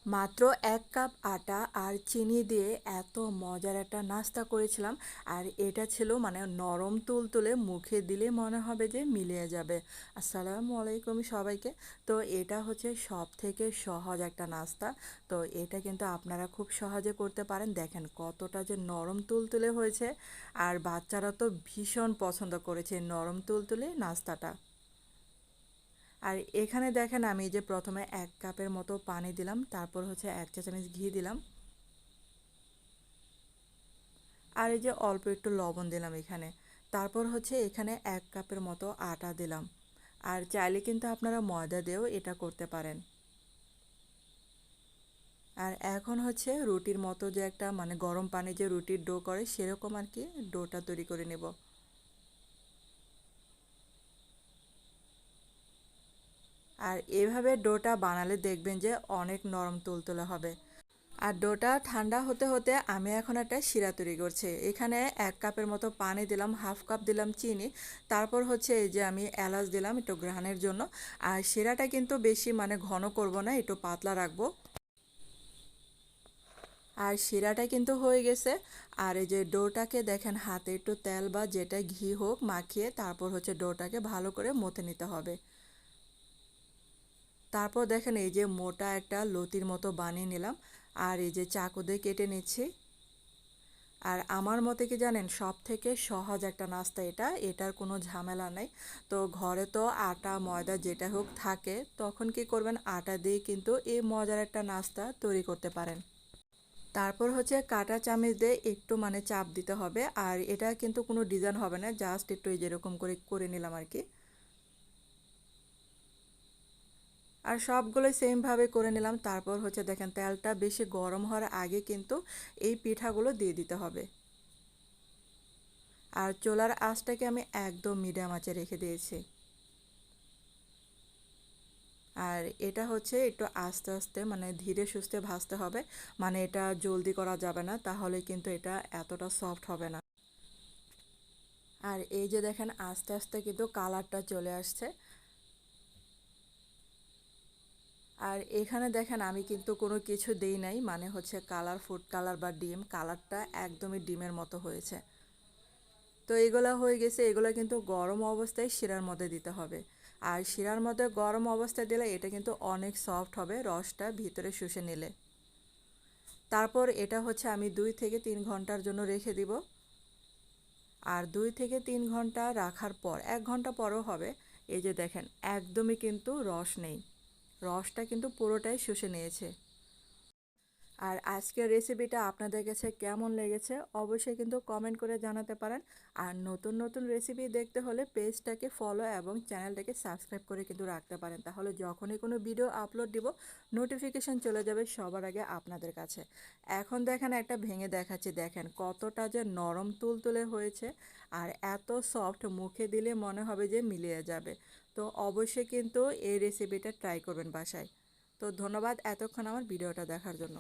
মাত্র ১ কাপ আটা আর চিনি দিয়ে এত মজার একটা নাস্তা করেছিলাম। আর এটা ছিল মানে নরম তুলতুলে, মুখে দিলে মনে হবে যে মিলিয়ে যাবে। আসসালামু আলাইকুম সবাইকে। তো এটা হচ্ছে সবথেকে সহজ একটা নাস্তা। তো এটা কিন্তু আপনারা খুব সহজে করতে পারেন। দেখেন কতটা যে নরম তুলতুলে হয়েছে, আর বাচ্চারা তো ভীষণ পছন্দ করেছে নরম তুলতুলে নাস্তাটা। আর এখানে দেখেন আমি যে প্রথমে ১ কাপের মতো পানি দিলাম, তারপর হচ্ছে ১ চা চামচ ঘি দিলাম, আর এই যে অল্প একটু লবণ দিলাম এখানে। তারপর হচ্ছে এখানে ১ কাপের মতো আটা দিলাম। আর চাইলে কিন্তু আপনারা ময়দা দিয়েও এটা করতে পারেন। আর এখন হচ্ছে রুটির মতো যে একটা মানে গরম পানি যে রুটির ডো করে সেরকম আর কি ডোটা তৈরি করে নেব। আর এভাবে ডোটা বানালে দেখবেন যে অনেক নরম তুলতুলে হবে। আর ডোটা ঠান্ডা হতে হতে আমি এখন একটা শিরা তৈরি করছি। এখানে ১ কাপের মতো পানি দিলাম, হাফ কাপ দিলাম চিনি, তারপর হচ্ছে এই যে আমি এলাচ দিলাম একটু ঘ্রাণের জন্য। আর শিরাটা কিন্তু বেশি মানে ঘন করব না, একটু পাতলা রাখবো। আর শিরাটা কিন্তু হয়ে গেছে। আর এই যে ডোটাকে দেখেন হাতে একটু তেল বা যেটা ঘি হোক মাখিয়ে তারপর হচ্ছে ডোটাকে ভালো করে মথে নিতে হবে। তারপর দেখেন এই যে মোটা একটা লতির মতো বানিয়ে নিলাম, আর এই যে চাকু দিয়ে কেটে নিচ্ছি। আর আমার মতে কি জানেন, সব থেকে সহজ একটা নাস্তা এটা, এটার কোনো ঝামেলা নাই। তো ঘরে তো আটা ময়দা যেটা হোক থাকে, তখন কি করবেন আটা দিয়ে কিন্তু এই মজার একটা নাস্তা তৈরি করতে পারেন। তারপর হচ্ছে কাঁটা চামচ দিয়ে একটু মানে চাপ দিতে হবে, আর এটা কিন্তু কোনো ডিজাইন হবে না, জাস্ট একটু এই যেরকম করে করে নিলাম আর কি। আর সবগুলো সেমভাবে করে নিলাম। তারপর হচ্ছে দেখেন তেলটা বেশি গরম হওয়ার আগে কিন্তু এই পিঠাগুলো দিয়ে দিতে হবে। আর চুলার আঁচটাকে আমি একদম মিডিয়াম আঁচে রেখে দিয়েছি। আর এটা হচ্ছে একটু আস্তে আস্তে মানে ধীরে সুস্থে ভাজতে হবে, মানে এটা জলদি করা যাবে না, তাহলে কিন্তু এটা এতটা সফট হবে না। আর এই যে দেখেন আস্তে আস্তে কিন্তু কালারটা চলে আসছে। আর এখানে দেখেন আমি কিন্তু কোনো কিছু দেই নাই, মানে হচ্ছে কালার, ফুড কালার বা ডিম কালারটা একদমই ডিমের মতো হয়েছে। তো এগুলো হয়ে গেছে, এগুলো কিন্তু গরম অবস্থায় শিরার মধ্যে দিতে হবে। আর শিরার মধ্যে গরম অবস্থায় দিলে এটা কিন্তু অনেক সফট হবে রসটা ভিতরে শুষে নিলে। তারপর এটা হচ্ছে আমি 2 থেকে 3 ঘন্টার জন্য রেখে দিব। আর 2 থেকে 3 ঘন্টা রাখার পর 1 ঘন্টা পরও হবে। এই যে দেখেন একদমই কিন্তু রস নেই, রসটা কিন্তু পুরোটাই শুষে নিয়েছে। আর আজকের রেসিপিটা আপনাদের কাছে কেমন লেগেছে অবশ্যই কিন্তু কমেন্ট করে জানাতে পারেন। আর নতুন নতুন রেসিপি দেখতে হলে পেজটাকে ফলো এবং চ্যানেলটাকে সাবস্ক্রাইব করে কিন্তু রাখতে পারেন, তাহলে যখনই কোনো ভিডিও আপলোড দিব নোটিফিকেশন চলে যাবে সবার আগে আপনাদের কাছে। এখন দেখেন একটা ভেঙে দেখাচ্ছি, দেখেন কতটা যে নরম তুলতুলে হয়েছে, আর এত সফট, মুখে দিলে মনে হবে যে মিলিয়ে যাবে। তো অবশ্যই কিন্তু এই রেসিপিটা ট্রাই করবেন বাসায়। তো ধন্যবাদ এতক্ষণ আমার ভিডিওটা দেখার জন্য।